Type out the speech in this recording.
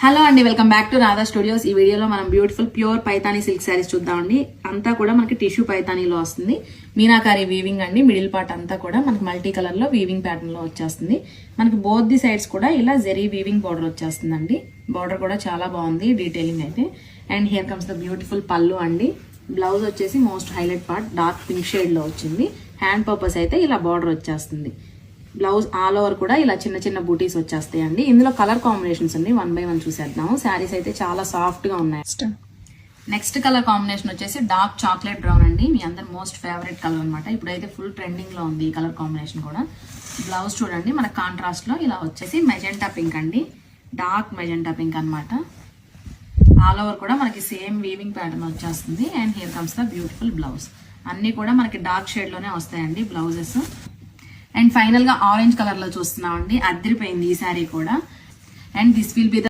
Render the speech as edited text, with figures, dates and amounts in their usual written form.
Hello అండి, welcome back to Radha studios. ఈ వీడియోలో మనం beautiful pure Paithani silk saris చూద్దామండి. అంతా కూడా మనకి టిష్యూ పైతానీలో వస్తుంది. మీనాకారి వీవింగ్ అండి. మిడిల్ పార్ట్ అంతా కూడా మనకి మల్టీ కలర్ లో వీవింగ్ ప్యాటర్న్ లో వచ్చేస్తుంది. మనకి బోత్ ది సైడ్స్ కూడా ఇలా జెరీ వీవింగ్ బార్డర్ వచ్చేస్తుందండి. బార్డర్ కూడా చాలా బాగుంది డీటెయిలింగ్ అయితే. And here comes the beautiful పళ్ళు అండి. బ్లౌజ్ వచ్చేసి most highlight part dark pink shade లో వచ్చింది. హ్యాండ్ పర్పస్ అయితే ఇలా బార్డర్ వచ్చేస్తుంది. బ్లౌజ్ ఆల్ ఓవర్ కూడా ఇలా చిన్న చిన్న బూటీస్ వచ్చేస్తాయండి. ఇందులో కలర్ కాంబినేషన్స్ అండి, 1 by 1 చూసేద్దాము. శారీస్ అయితే చాలా సాఫ్ట్ గా ఉన్నాయి. నెక్స్ట్ కలర్ కాంబినేషన్ వచ్చేసి డార్క్ చాక్లెట్ బ్రౌన్ అండి. మీ అందరు మోస్ట్ ఫేవరెట్ కలర్ అనమాట. ఇప్పుడైతే ఫుల్ ట్రెండింగ్ లో ఉంది ఈ కలర్ కాంబినేషన్ కూడా. బ్లౌజ్ చూడండి, మన కాంట్రాస్ట్ లో ఇలా వచ్చేసి మెజెంటా పింక్ అండి. డార్క్ మెజెంటా పింక్ అనమాట. ఆల్ ఓవర్ కూడా మనకి సేమ్ వీవింగ్ ప్యాటర్న్ వచ్చేస్తుంది. And here comes the beautiful blouse. అన్ని కూడా మనకి డార్క్ షేడ్ లోనే వస్తాయండి బ్లౌజెస్. అండ్ ఫైనల్ గా ఆరెంజ్ కలర్ లో చూస్తున్నామండి. అద్దరిపోయింది ఈ శారీ కూడా. And this will be the